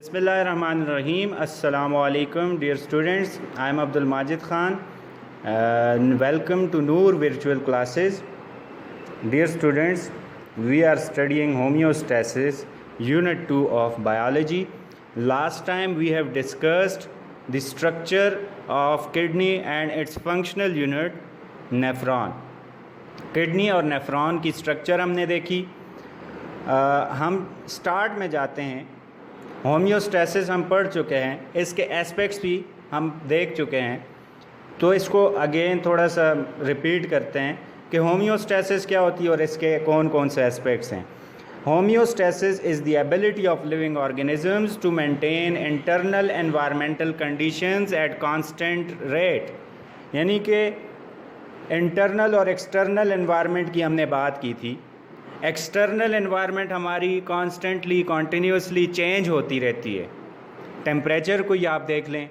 Bismillahirrahmanirrahim. Assalamu alaikum, dear students. I am Abdul Majid Khan. Welcome to Noor virtual classes. Dear students, we are studying homeostasis, unit 2 of biology. Last time we have discussed the structure of kidney and its functional unit nephron. Kidney और nephron की structure हमने देखी. हम start में जाते हैं. Homeostasis हम पढ़ चुके हैं, इसके एस्पेक्ट्स भी हम देख चुके हैं, तो इसको अगेन थोड़ा सा रिपीट करते हैं कि होम्योस्टैसिस क्या होती है और इसके कौन कौन से एस्पेक्ट्स हैं. Homeostasis is the ability of living organisms to maintain internal environmental conditions at constant rate. यानी कि इंटरनल और एक्सटर्नल एनवायरनमेंट की हमने बात की थी. एक्सटर्नल एनवायरनमेंट हमारी कॉन्स्टेंटली कॉन्टीन्यूसली चेंज होती रहती है. टेम्परेचर को ही आप देख लें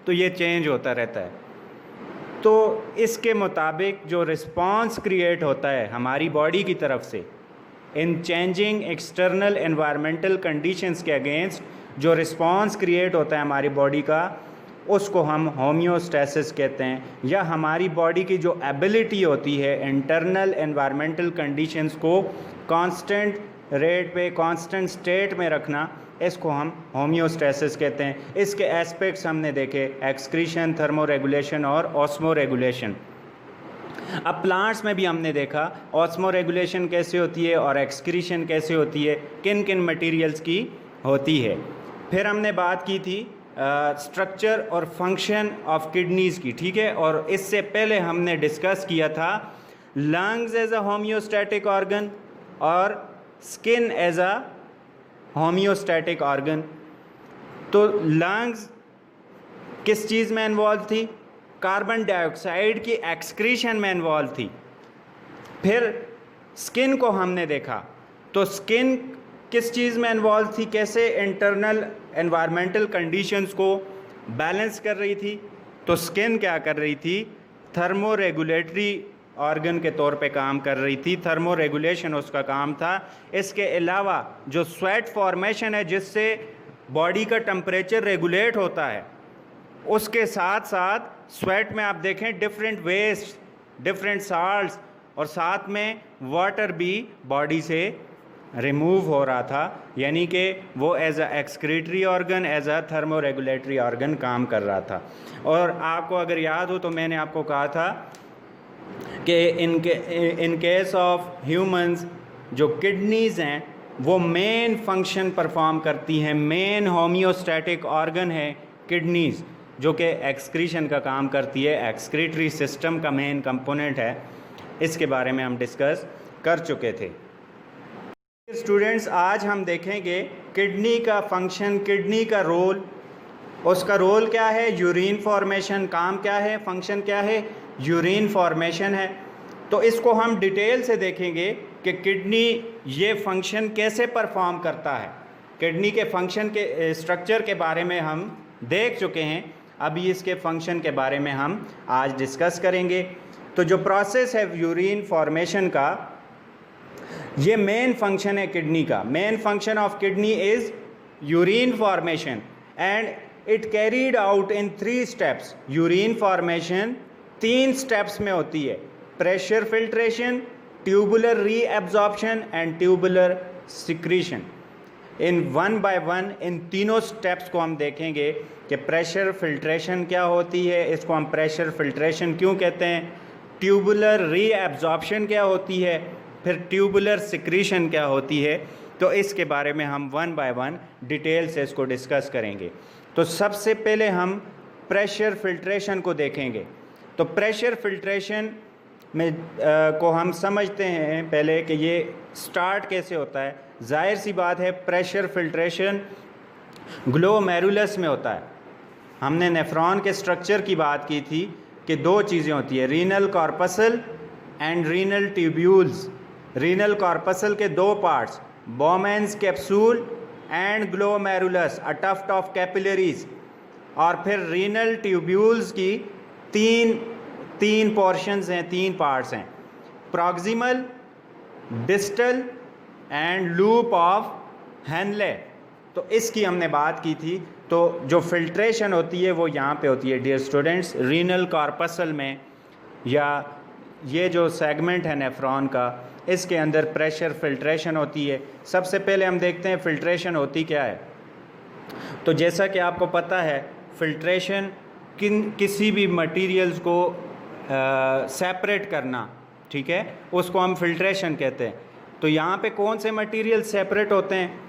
तो ये चेंज होता रहता है. तो इसके मुताबिक जो रिस्पांस क्रिएट होता है हमारी बॉडी की तरफ से इन चेंजिंग एक्सटर्नल एनवायरमेंटल कंडीशंस के अगेंस्ट, जो रिस्पांस क्रिएट होता है हमारी बॉडी का, उसको हम होम्योस्टैसिस कहते हैं. या हमारी बॉडी की जो एबिलिटी होती है इंटरनल एनवायरमेंटल कंडीशंस को कांस्टेंट रेट पे, कांस्टेंट स्टेट में रखना, इसको हम होम्योस्टैसिस कहते हैं. इसके एस्पेक्ट्स हमने देखे, एक्सक्रीशन, थर्मोरेगुलेशन और ऑस्मोरेगुलेशन. अब प्लांट्स में भी हमने देखा ऑस्मोरेगुलेशन कैसे होती है और एक्सक्रीशन कैसे होती है, किन किन मटेरियल्स की होती है. फिर हमने बात की थी स्ट्रक्चर और फंक्शन ऑफ किडनीज़ की, ठीक है. और इससे पहले हमने डिस्कस किया था lungs as a homeostatic organ और skin as a homeostatic organ. तो लंग्स किस चीज़ में इन्वॉल्व थी? कार्बन डाइऑक्साइड की एक्सक्रीशन में इन्वॉल्व थी. फिर स्किन को हमने देखा, तो स्किन किस चीज़ में इन्वॉल्व थी, कैसे इंटरनल एनवायरमेंटल कंडीशंस को बैलेंस कर रही थी. तो स्किन क्या कर रही थी? थर्मोरेगुलेटरी ऑर्गन के तौर पे काम कर रही थी. थर्मोरेगुलेशन उसका काम था. इसके अलावा जो स्वेट फॉर्मेशन है जिससे बॉडी का टेम्परेचर रेगुलेट होता है, उसके साथ साथ स्वेट में आप देखें डिफरेंट वेस्ट, डिफरेंट साल्ट्स और साथ में वाटर भी बॉडी से रिमूव हो रहा था. यानी कि वो as a excretory organ, as a thermoregulatory organ काम कर रहा था. और आपको अगर याद हो तो मैंने आपको कहा था कि इन केस ऑफ ह्यूमंस जो किडनीज़ हैं वो मेन फंक्शन परफॉर्म करती हैं. मेन होम्योस्टैटिक ऑर्गन है किडनीज़, जो कि एक्सक्रीशन का काम करती है, एक्सक्रीटरी सिस्टम का मेन कंपोनेंट है. इसके बारे में हम डिस्कस कर चुके थे. स्टूडेंट्स, आज हम देखेंगे किडनी का फंक्शन, किडनी का रोल. उसका रोल क्या है? Urine formation. काम क्या है? फंक्शन क्या है? यूरिन फॉर्मेशन है. तो इसको हम डिटेल से देखेंगे कि किडनी ये फंक्शन कैसे परफॉर्म करता है. किडनी के फंक्शन के स्ट्रक्चर के बारे में हम देख चुके हैं, अभी इसके फंक्शन के बारे में हम आज डिस्कस करेंगे. तो जो प्रोसेस है यूरिन फॉर्मेशन का, ये मेन फंक्शन है किडनी का. Main function of kidney is urine formation and it carried out in 3 steps. Urine formation 3 steps में होती है: pressure filtration, tubular reabsorption and tubular secretion. इन 1 बाय 1 इन तीनों स्टेप्स को हम देखेंगे कि प्रेशर फिल्ट्रेशन क्या होती है, इसको हम प्रेशर फिल्ट्रेशन क्यों कहते हैं, ट्यूबुलर रीएब्जॉर्प्शन क्या होती है, फिर ट्यूबुलर सिक्रीशन क्या होती है. तो इसके बारे में हम 1 बाय 1 डिटेल से इसको डिस्कस करेंगे. तो सबसे पहले हम प्रेशर फिल्ट्रेशन को देखेंगे. तो प्रेशर फिल्ट्रेशन में को हम समझते हैं पहले कि ये स्टार्ट कैसे होता है. जाहिर सी बात है, प्रेशर फिल्ट्रेशन ग्लोमेरुलस में होता है. हमने नेफ्रॉन के स्ट्रक्चर की बात की थी कि 2 चीज़ें होती है, renal corpuscle and renal tubules. Renal corpuscle के 2 parts, Bowman's capsule and glomerulus, a tuft of capillaries. और फिर रीनल ट्यूब्यूल्स की तीन पोर्शंस हैं, 3 पार्ट्स हैं, proximal, distal end loop of Henle. तो इसकी हमने बात की थी। तो जो फिल्ट्रेशन होती है वो यहाँ पे होती है डियर स्टूडेंट्स, रीनल कॉर्पसल में, या ये जो सेगमेंट है नेफ्रॉन का, इसके अंदर प्रेशर फिल्ट्रेशन होती है। सबसे पहले हम देखते हैं फिल्ट्रेशन होती क्या है। तो जैसा कि आपको पता है, फिल्ट्रेशन किसी भी मटेरियल्स को सेपरेट करना, ठीक है, उसको हम फिल्ट्रेशन कहते हैं। तो यहाँ पे कौन से मटेरियल सेपरेट होते हैं?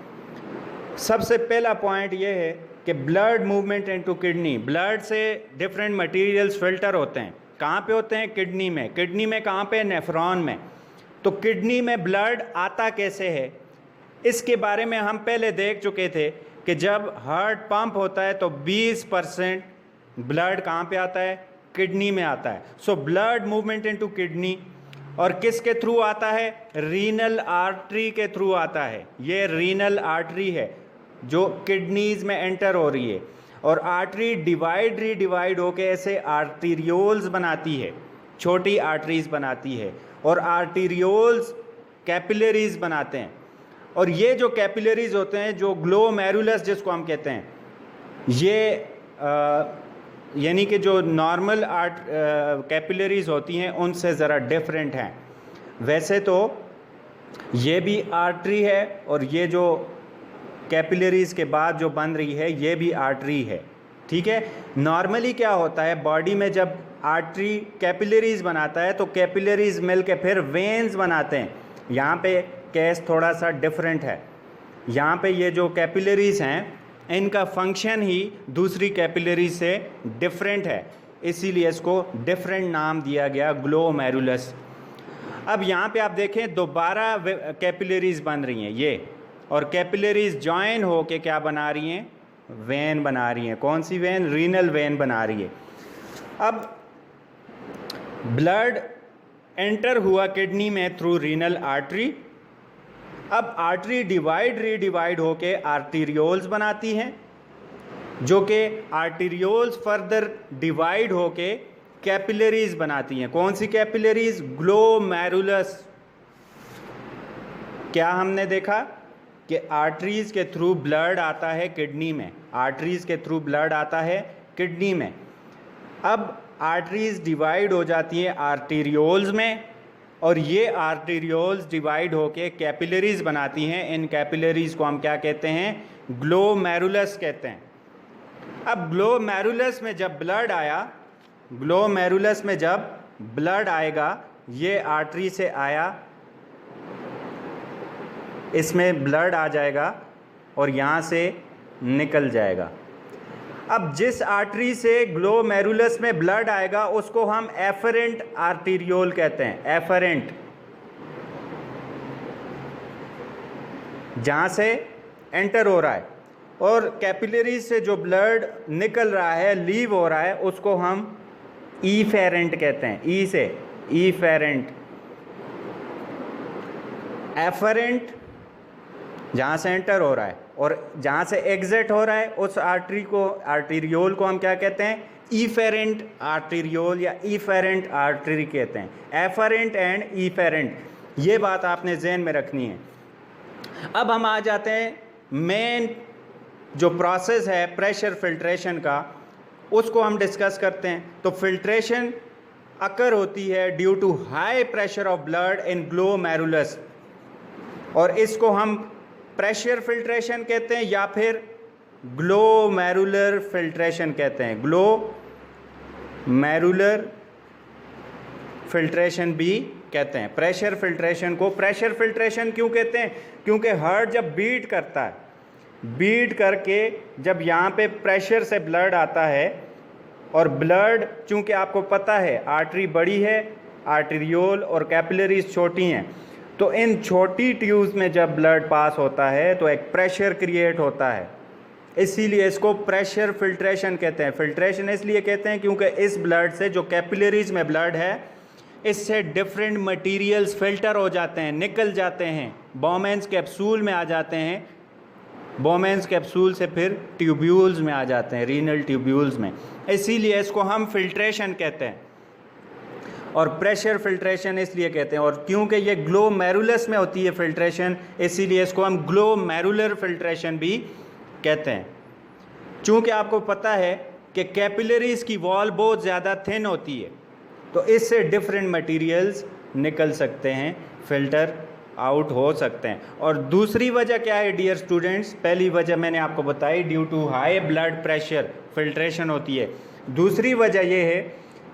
सबसे पहला पॉइंट ये है कि blood movement into kidney, blood से डिफरेंट मटेरियल्स फिल्टर होते हैं। कहाँ पे होते हैं? किडनी में। किडनी में कहाँ पे? नेफ्रॉन में। तो किडनी में ब्लड आता कैसे है, इसके बारे में हम पहले देख चुके थे कि जब हार्ट पंप होता है तो 20% ब्लड कहाँ पे आता है? किडनी में आता है। So blood movement into kidney, और किसके थ्रू आता है? रीनल आर्टरी के थ्रू आता है। ये रीनल आर्टरी है जो किडनीज में एंटर हो रही है, और आर्टरी डिवाइड होके ऐसे आर्टीरियोल्स बनाती है, छोटी आर्टरीज बनाती है, और आर्टीरियोल्स कैपिलरीज बनाते हैं। और ये जो कैपिलरीज होते हैं, जो ग्लोमेरुलस जिसको हम कहते हैं, ये यानी कि जो नॉर्मल कैपिलरीज होती हैं उनसे ज़रा डिफरेंट हैं। वैसे तो ये भी आर्टरी है, और ये जो कैपिलरीज के बाद जो बन रही है ये भी आर्टरी है, ठीक है। नॉर्मली क्या होता है, बॉडी में जब आर्टरी कैपिलरीज बनाता है तो कैपिलरीज मिल के फिर वेन्स बनाते हैं। यहाँ पे केस थोड़ा सा डिफरेंट है। यहाँ पे ये जो कैपिलरीज हैं इनका फंक्शन ही दूसरी कैपिलरी से डिफरेंट है, इसीलिए इसको डिफरेंट नाम दिया गया, ग्लोमेरुलस। अब यहाँ पे आप देखें दोबारा कैपिलरीज बन रही हैं ये, और कैपिलरीज जॉइन हो के क्या बना रही हैं? वेन बना रही हैं। कौन सी वेन? रीनल वेन बना रही है। अब ब्लड एंटर हुआ किडनी में थ्रू रीनल आर्टरी। अब आर्टरी रीडिवाइड होके आर्टीरियोल्स बनाती हैं, जो कि आर्टीरियोल्स फर्दर डिवाइड होके कैपिलरीज बनाती हैं। कौन सी कैपिलरीज? ग्लोमेरुलस। क्या हमने देखा कि आर्टरीज के थ्रू ब्लड आता है किडनी में, आर्टरीज के थ्रू ब्लड आता है किडनी में। अब आर्टरीज डिवाइड हो जाती हैं आर्टीरियोल्स में, और ये आर्टीरियोल्स डिवाइड होके कैपिलरीज बनाती हैं। इन कैपिलरीज को हम क्या कहते हैं? ग्लोमेरुलस कहते हैं। अब ग्लोमेरुलस में जब ब्लड आया, ग्लोमेरुलस में जब ब्लड आएगा, ये आर्टरी से आया, इसमें ब्लड आ जाएगा और यहाँ से निकल जाएगा। अब जिस आर्टरी से ग्लोमेरुलस में ब्लड आएगा उसको हम एफरेंट आर्टीरियोल कहते हैं। एफरेंट, जहाँ से एंटर हो रहा है, और कैपिलरी से जो ब्लड निकल रहा है, लीव हो रहा है, उसको हम ईफेरेंट कहते हैं। ई से ईफेरेंट। एफरेंट जहाँ से एंटर हो रहा है, और जहाँ से एग्जिट हो रहा है उस आर्टरी को, आर्टीरियोल को हम क्या कहते हैं? ईफेरेंट आर्टीरियोल या ईफेरेंट आर्टरी कहते हैं। एफरेंट एंड ईफेरेंट, ये बात आपने ज़हन में रखनी है। अब हम आ जाते हैं मेन जो प्रोसेस है प्रेशर फिल्ट्रेशन का, उसको हम डिस्कस करते हैं। तो फिल्ट्रेशन अकर होती है due to high pressure of blood in glomerulus, और इसको हम प्रेशर फिल्ट्रेशन कहते हैं या फिर ग्लोमेरुलर फिल्ट्रेशन कहते हैं। ग्लोमेरुलर फिल्ट्रेशन भी कहते हैं। प्रेशर फिल्ट्रेशन को प्रेशर फिल्ट्रेशन क्यों कहते हैं? क्योंकि हार्ट जब बीट करता है, बीट करके जब यहाँ पे प्रेशर से ब्लड आता है, और ब्लड चूँकि आपको पता है आर्टरी बड़ी है, आर्टीरियोल और कैपिलरीज छोटी हैं, तो इन छोटी ट्यूब्स में जब ब्लड पास होता है तो एक प्रेशर क्रिएट होता है, इसीलिए इसको प्रेशर फिल्ट्रेशन कहते हैं। फिल्ट्रेशन इसलिए कहते हैं क्योंकि इस ब्लड से, जो कैपिलरीज में ब्लड है, इससे डिफरेंट मटेरियल्स फिल्टर हो जाते हैं, निकल जाते हैं, बोमेन्स कैप्सूल में आ जाते हैं, बोमेन्स कैप्सूल से फिर ट्यूब्यूल्स में आ जाते हैं, रीनल ट्यूब्यूल्स में, इसीलिए इसको हम फिल्ट्रेशन कहते हैं। और प्रेशर फिल्ट्रेशन इसलिए कहते हैं, और क्योंकि ये ग्लोमेरुलस में होती है फिल्ट्रेशन, इसीलिए इसको हम ग्लोमेरुलर फिल्ट्रेशन भी कहते हैं। चूँकि आपको पता है कि कैपिलरीज की वॉल बहुत ज़्यादा थिन होती है, तो इससे डिफरेंट मटेरियल्स निकल सकते हैं, फिल्टर आउट हो सकते हैं। और दूसरी वजह क्या है डियर स्टूडेंट्स? पहली वजह मैंने आपको बताई, due to high blood pressure filtration होती है। दूसरी वजह यह है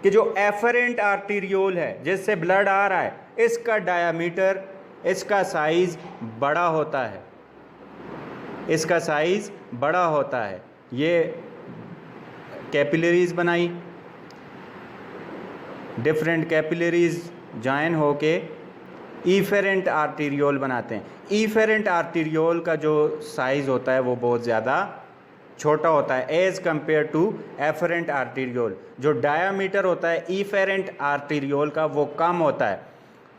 कि जो एफरेंट आर्टीरियोल है, जिससे ब्लड आ रहा है, इसका डायामीटर, इसका साइज़ बड़ा होता है, इसका साइज़ बड़ा होता है। ये कैपिलरीज बनाई, डिफरेंट कैपिलरीज जॉइन होके ईफेरेंट आर्टीरियोल बनाते हैं। ईफेरेंट आर्टीरियोल का जो साइज़ होता है वो बहुत ज़्यादा छोटा होता है as compare to afferent arteriole. जो डायामीटर होता है ईफेरेंट आर्टीरियोल का वो कम होता है,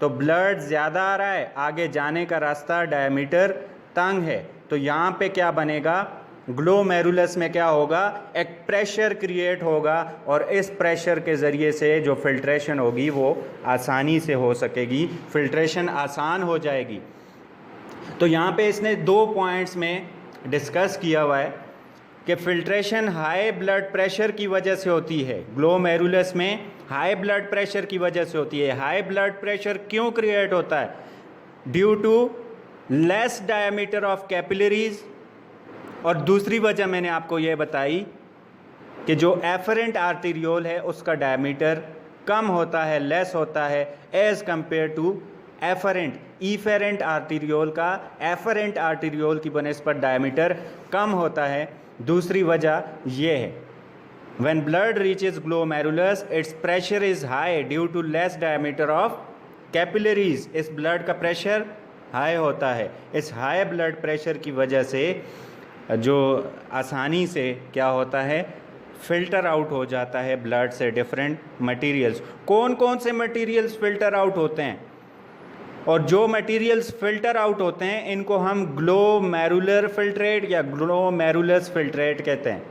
तो ब्लड ज़्यादा आ रहा है, आगे जाने का रास्ता डायामीटर तंग है, तो यहाँ पे क्या बनेगा? ग्लोमेरुलस में क्या होगा? एक प्रेशर क्रिएट होगा और इस प्रेशर के ज़रिए से जो फिल्ट्रेशन होगी वो आसानी से हो सकेगी, फिल्ट्रेशन आसान हो जाएगी। तो यहाँ पे इसने 2 पॉइंट्स में डिस्कस किया हुआ है कि फिल्ट्रेशन हाई ब्लड प्रेशर की वजह से होती है। ग्लोमेरुलस में हाई ब्लड प्रेशर की वजह से होती है। हाई ब्लड प्रेशर क्यों क्रिएट होता है? Due to less diameter of capillaries. और दूसरी वजह मैंने आपको ये बताई कि जो एफरेंट आर्टीरियोल है उसका डायमीटर कम होता है, लेस होता है as compare to afferent. Efferent arteriole का एफरेंट आर्टीरियोल की बनस्पत डायमीटर कम होता है। दूसरी वजह ये है, when blood reaches glomerulus its pressure is high due to less diameter of capillaries. इस ब्लड का प्रेशर हाई होता है। इस हाई ब्लड प्रेशर की वजह से जो आसानी से क्या होता है, फ़िल्टर आउट हो जाता है ब्लड से डिफरेंट मटेरियल्स। कौन कौन से मटेरियल्स फ़िल्टर आउट होते हैं? और जो मटेरियल्स फ़िल्टर आउट होते हैं इनको हम ग्लोमेरुलर फिल्ट्रेट या ग्लोमेरुलस फिल्ट्रेट कहते हैं।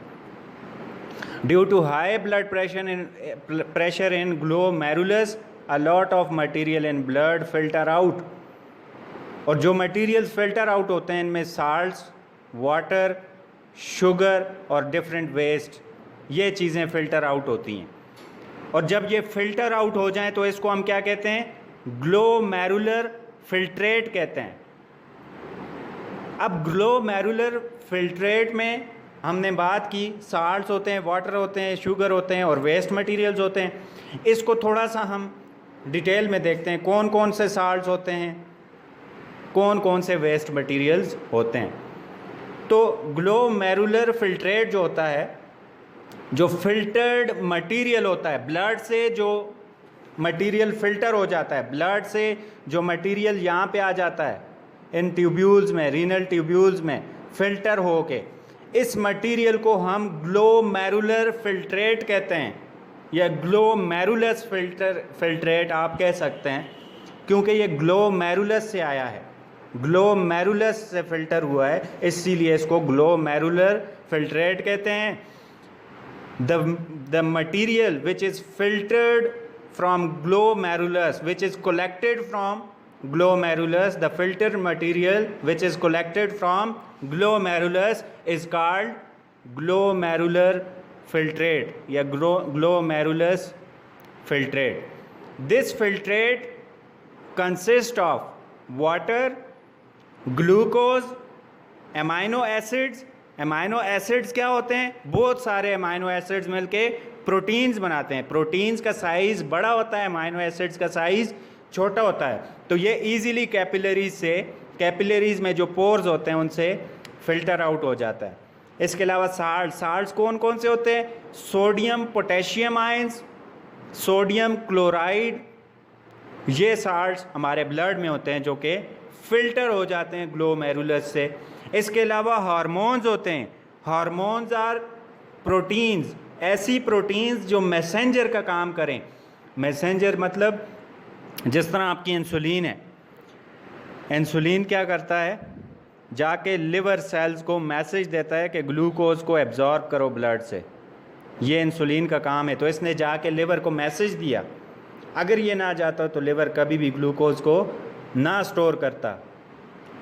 Due to high blood pressure in glomerulus a lot of material in blood filter out. और जो मटेरियल्स फ़िल्टर आउट होते हैं इनमें साल्ट्स, वाटर, शुगर और डिफरेंट वेस्ट, ये चीज़ें फ़िल्टर आउट होती हैं। और जब ये फ़िल्टर आउट हो जाएं तो इसको हम क्या कहते हैं? ग्लोमेरुलर फिल्ट्रेट कहते हैं। अब ग्लोमेरुलर फिल्ट्रेट में हमने बात की, साल्ट्स होते हैं, वाटर होते हैं, शुगर होते हैं और वेस्ट मटेरियल्स होते हैं। इसको थोड़ा सा हम डिटेल में देखते हैं, कौन कौन से साल्ट्स होते हैं, कौन कौन से वेस्ट मटेरियल्स होते हैं। तो ग्लोमेरुलर फिल्ट्रेट जो होता है, जो फिल्टर्ड मटेरियल होता है, ब्लड से जो मटेरियल फ़िल्टर हो जाता है, ब्लड से जो मटेरियल यहाँ पे आ जाता है इन ट्यूब्यूल्स में, रीनल ट्यूब्यूल्स में फ़िल्टर हो के, इस मटेरियल को हम ग्लोमेरुलर फिल्ट्रेट कहते हैं या ग्लोमेरुलस फिल्ट्रेट आप कह सकते हैं, क्योंकि ये ग्लोमेरुलस से आया है, ग्लोमेरुलस से फ़िल्टर हुआ है, इसीलिए इसको ग्लोमेरुलर फिल्ट्रेट कहते हैं। The material which is filtered from glomerulus, which is collected from glomerulus, the filtered material which is collected from glomerulus is called glomerular filtrate या glomerulus filtrate. This filtrate consists of water, glucose, amino acids. Amino acids क्या होते हैं? बहुत सारे amino acids मिलके proteins बनाते हैं। Proteins का साइज़ बड़ा होता है, एमाइनो एसिड्स का साइज़ छोटा होता है। तो ये इजीली कैपिलरीज से, कैपिलरीज में जो पोर्स होते हैं उनसे फ़िल्टर आउट हो जाता है। इसके अलावा साल्ट्स कौन कौन से होते हैं? Sodium potassium ions, sodium chloride, ये साल्ट्स हमारे ब्लड में होते हैं जो कि फ़िल्टर हो जाते हैं ग्लोमेरुलस से। इसके अलावा हार्मोन्स होते हैं। हार्मोन्स आर प्रोटीन्स, ऐसी प्रोटीन्स जो मैसेंजर का काम करें। मैसेंजर मतलब जिस तरह आपकी इंसुलिन है, इंसुलिन क्या करता है? जाके लिवर सेल्स को मैसेज देता है कि ग्लूकोज को एब्जॉर्ब करो ब्लड से, ये इंसुलिन का काम है। तो इसने जाके लिवर को मैसेज दिया। अगर ये ना जाता तो लिवर कभी भी ग्लूकोज को ना स्टोर करता।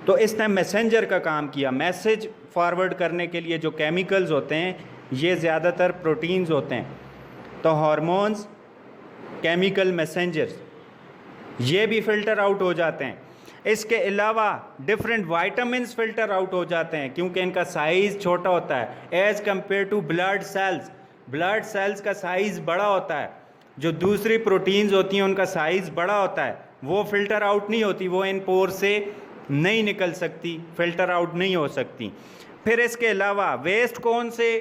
तो इसने मैसेंजर का काम किया। मैसेज फॉरवर्ड करने के लिए जो केमिकल्स होते हैं ये ज़्यादातर प्रोटीन्स होते हैं, तो हार्मोन्स, केमिकल मैसेंजर्स, ये भी फ़िल्टर आउट हो जाते हैं। इसके अलावा डिफरेंट वाइटामिन्स फ़िल्टर आउट हो जाते हैं क्योंकि इनका साइज़ छोटा होता है as compare to blood cells. Blood cells का साइज़ बड़ा होता है, जो दूसरी प्रोटीन्स होती हैं उनका साइज़ बड़ा होता है, वो फ़िल्टर आउट नहीं होती, वो इन पोर से नहीं निकल सकती, फ़िल्टर आउट नहीं हो सकती। फिर इसके अलावा वेस्ट कौन से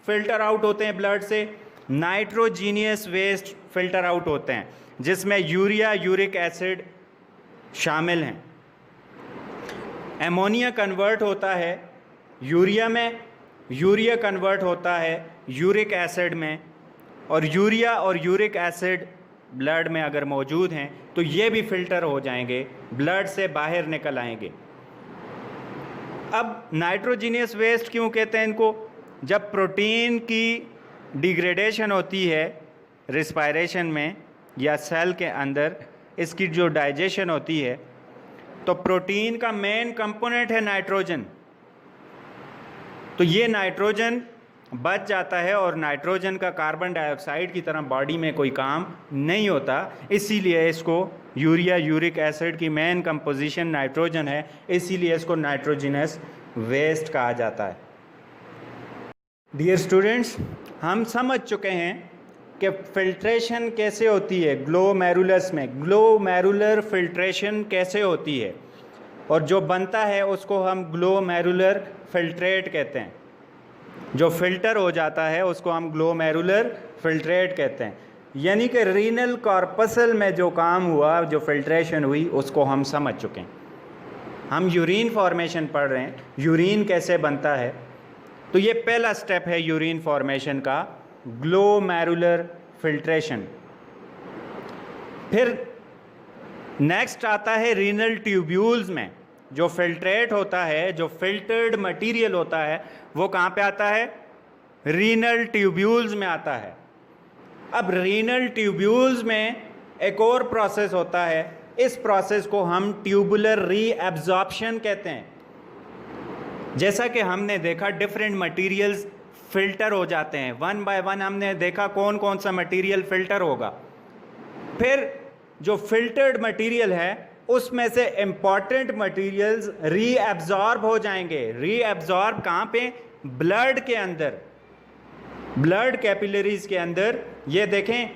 फ़िल्टर आउट होते हैं ब्लड से? नाइट्रोजीनियस वेस्ट फ़िल्टर आउट होते हैं जिसमें यूरिया, यूरिक एसिड शामिल हैं। एमोनिया कन्वर्ट होता है यूरिया में, यूरिया कन्वर्ट होता है यूरिक एसिड में, और यूरिया और यूरिक एसिड ब्लड में अगर मौजूद हैं तो ये भी फ़िल्टर हो जाएंगे, ब्लड से बाहर निकल आएंगे। अब नाइट्रोजीनियस वेस्ट क्यों कहते हैं इनको? जब प्रोटीन की डिग्रेडेशन होती है रिस्पायरेशन में या सेल के अंदर, इसकी जो डाइजेशन होती है, तो प्रोटीन का मेन कंपोनेंट है नाइट्रोजन। तो ये नाइट्रोजन बच जाता है और नाइट्रोजन का कार्बन डाइऑक्साइड की तरह बॉडी में कोई काम नहीं होता, इसीलिए इसको यूरिया, यूरिक एसिड की मेन कंपोजिशन नाइट्रोजन है, इसीलिए इसको नाइट्रोजिनस वेस्ट कहा जाता है। डियर स्टूडेंट्स, हम समझ चुके हैं कि फ़िल्ट्रेशन कैसे होती है ग्लोमेरुलस में, ग्लोमेरुलर फ़िल्ट्रेशन कैसे होती है, और जो बनता है उसको हम ग्लोमेरुलर फ़िल्ट्रेट कहते हैं। जो फ़िल्टर हो जाता है उसको हम ग्लोमेरुलर फ़िल्ट्रेट कहते हैं। यानी कि रीनल कॉर्पसल में जो काम हुआ, जो फ़िल्ट्रेशन हुई, उसको हम समझ चुके हैं। हम यूरिन फॉर्मेशन पढ़ रहे हैं, यूरिन कैसे बनता है, तो ये पहला स्टेप है यूरिन फॉर्मेशन का, ग्लोमेरुलर फ़िल्ट्रेशन। फिर नेक्स्ट आता है रीनल ट्यूब्यूल्स में जो फ़िल्ट्रेट होता है, जो फ़िल्टर्ड मटेरियल होता है, वो कहाँ पे आता है? रीनल ट्यूब्यूल्स में आता है। अब रीनल ट्यूब्यूल्स में एक और प्रोसेस होता है, इस प्रोसेस को हम ट्यूबुलर रीएब्जॉर्प्शन कहते हैं। जैसा कि हमने देखा डिफरेंट मटेरियल्स फ़िल्टर हो जाते हैं, वन बाय वन हमने देखा कौन कौन सा मटेरियल फ़िल्टर होगा। फिर जो फ़िल्टर्ड मटेरियल है उसमें से इम्पॉर्टेंट मटेरियल्स रीएब्जॉर्ब हो जाएंगे। रीएब्जॉर्ब कहाँ पे? ब्लड के अंदर, ब्लड कैपिलरीज के अंदर। ये देखें